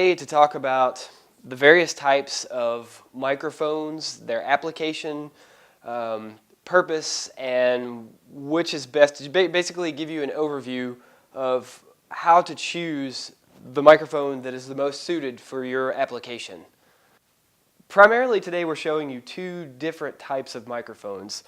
today to talk about the various types of microphones, their application, purpose, and which is best to basically give you an overview of how to choose the microphone that is the most suited for your application. Primarily today we're showing you two different types of microphones.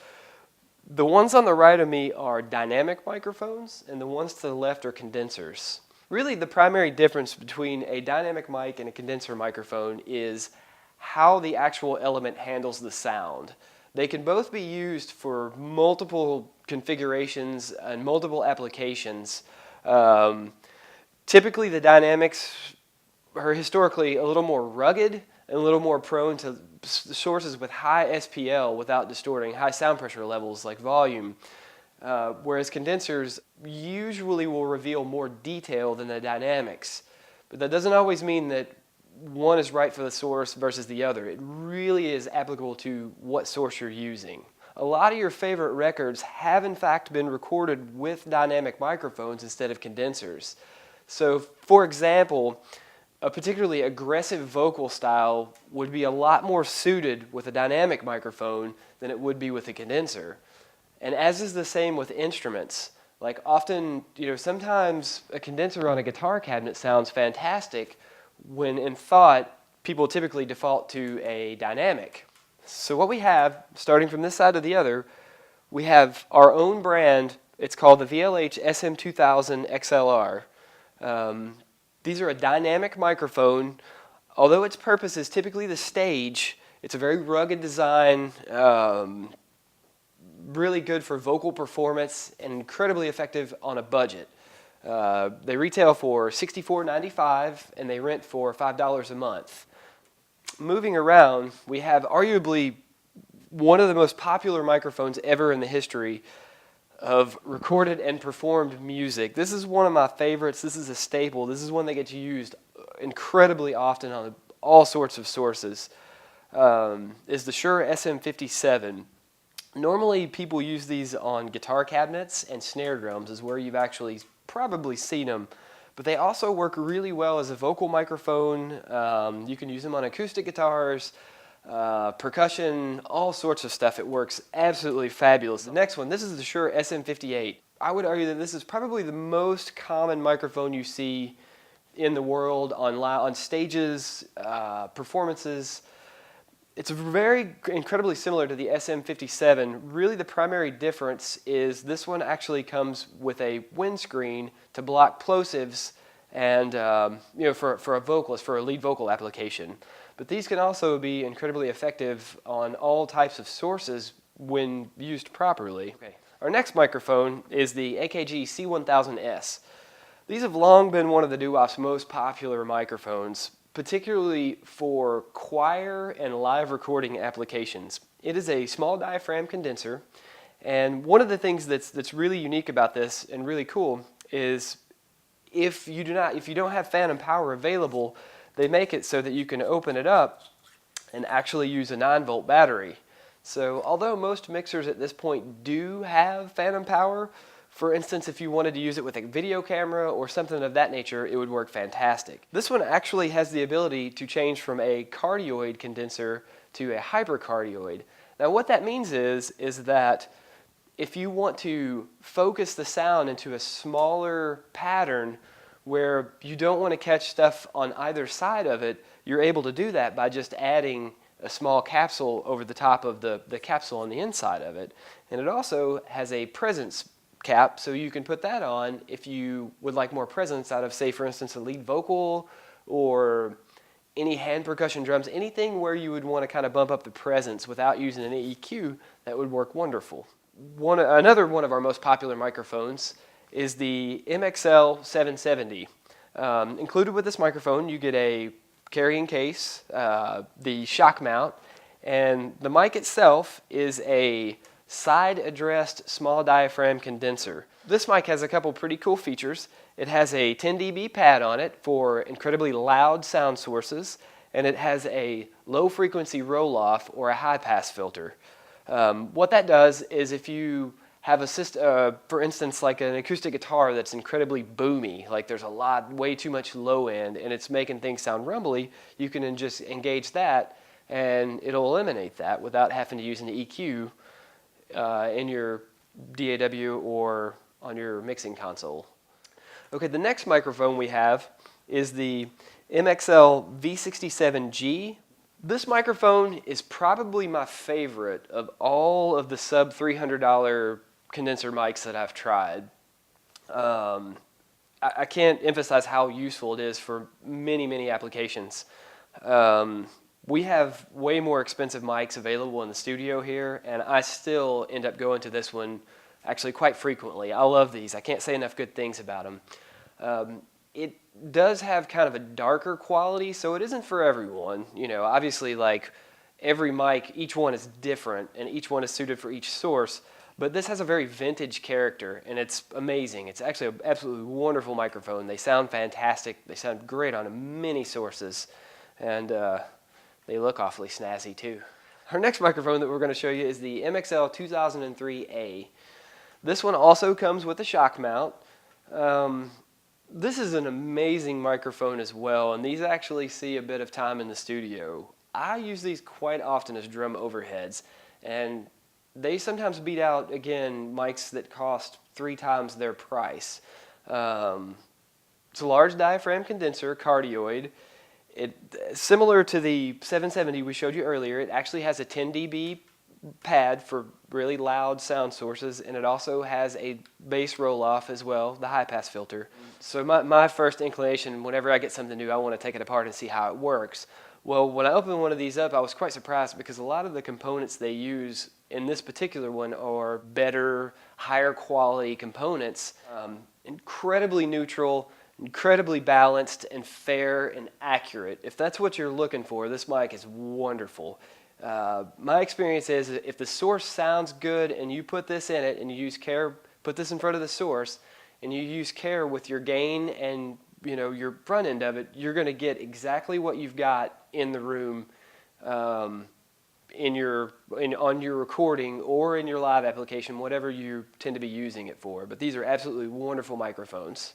The ones on the right of me are dynamic microphones, and the ones to the left are condensers. Really, the primary difference between a dynamic mic and a condenser microphone is how the actual element handles the sound. They can both be used for multiple configurations and multiple applications. Typically, the dynamics are historically a little more rugged and a little more prone to sources with high SPL without distorting, high sound pressure levels like volume. Whereas condensers usually will reveal more detail than the dynamics. But that doesn't always mean that one is right for the source versus the other. It really is applicable to what source you're using. A lot of your favorite records have in fact been recorded with dynamic microphones instead of condensers. So for example, a particularly aggressive vocal style would be a lot more suited with a dynamic microphone than it would be with a condenser. And as is the same with instruments. Like often, sometimes a condenser on a guitar cabinet sounds fantastic when in thought, people typically default to a dynamic. So what we have, starting from this side to the other, we have our own brand. It's called the VLH SM2000 XLR. These are a dynamic microphone. Although its purpose is typically the stage, it's a very rugged design, really good for vocal performance and incredibly effective on a budget. They retail for $64.95 and they rent for $5 a month. Moving around, we have arguably one of the most popular microphones ever in the history of recorded and performed music. This is one of my favorites. This is a staple. This is one that gets used incredibly often on all sorts of sources. Is the Shure SM57. Normally people use these on guitar cabinets and snare drums is where you've actually probably seen them. But they also work really well as a vocal microphone. You can use them on acoustic guitars, percussion, all sorts of stuff. It works absolutely fabulous. The next one, this is the Shure SM58. I would argue that this is probably the most common microphone you see in the world on stages, performances. It's very incredibly similar to the SM57. Really the primary difference is this one actually comes with a windscreen to block plosives and for a vocalist, for a lead vocal application. But these can also be incredibly effective on all types of sources when used properly. Okay. Our next microphone is the AKG C1000S. These have long been one of the doo-wop's most popular microphones, particularly for choir and live recording applications. It is a small diaphragm condenser, and one of the things that's really unique about this and really cool is if you don't have phantom power available, they make it so that you can open it up and actually use a 9-volt battery. So although most mixers at this point do have phantom power, for instance, if you wanted to use it with a video camera or something of that nature, it would work fantastic. This one actually has the ability to change from a cardioid condenser to a hypercardioid. Now what that means is that if you want to focus the sound into a smaller pattern where you don't want to catch stuff on either side of it, you're able to do that by just adding a small capsule over the top of the capsule on the inside of it. And it also has a presence cap, so you can put that on if you would like more presence out of, say, for instance, a lead vocal or any hand percussion drums, anything where you would want to kind of bump up the presence without using an EQ, that would work wonderful. Another one of our most popular microphones is the MXL 770. Included with this microphone, you get a carrying case, the shock mount, and the mic itself is a side-addressed small diaphragm condenser. This mic has a couple pretty cool features. It has a 10 dB pad on it for incredibly loud sound sources, and it has a low-frequency roll-off or a high-pass filter. What that does is if you have a system, for instance, like an acoustic guitar that's incredibly boomy, like there's way too much low end, and it's making things sound rumbly, you can just engage that, and it'll eliminate that without having to use an EQ in your DAW or on your mixing console. Okay, the next microphone we have is the MXL V67G. This microphone is probably my favorite of all of the sub $300 condenser mics that I've tried. I can't emphasize how useful it is for many, many applications. We have way more expensive mics available in the studio here, and I still end up going to this one actually quite frequently. I love these. I can't say enough good things about them. It does have kind of a darker quality, so it isn't for everyone. You know, obviously, like every mic, each one is different, and each one is suited for each source. But this has a very vintage character, and it's amazing. It's actually an absolutely wonderful microphone. They sound fantastic. They sound great on many sources, and they look awfully snazzy too. Our next microphone that we're going to show you is the MXL 2003A. This one also comes with a shock mount. This is an amazing microphone as well, and these actually see a bit of time in the studio. I use these quite often as drum overheads, and they sometimes beat out, again, mics that cost 3 times their price. It's a large diaphragm condenser, cardioid. Similar to the 770 we showed you earlier, it actually has a 10 dB pad for really loud sound sources, and it also has a bass roll-off as well, the high-pass filter. So my first inclination, whenever I get something new, I want to take it apart and see how it works. Well, when I opened one of these up, I was quite surprised because a lot of the components they use in this particular one are better, higher quality components. Incredibly neutral, incredibly balanced, and fair and accurate. If that's what you're looking for, this mic is wonderful. My experience is if the source sounds good and you put this in it and you use care, put this in front of the source, and you use care with your gain and your front end of it, you're going to get exactly what you've got in the room on your recording or in your live application, whatever you tend to be using it for. But these are absolutely wonderful microphones.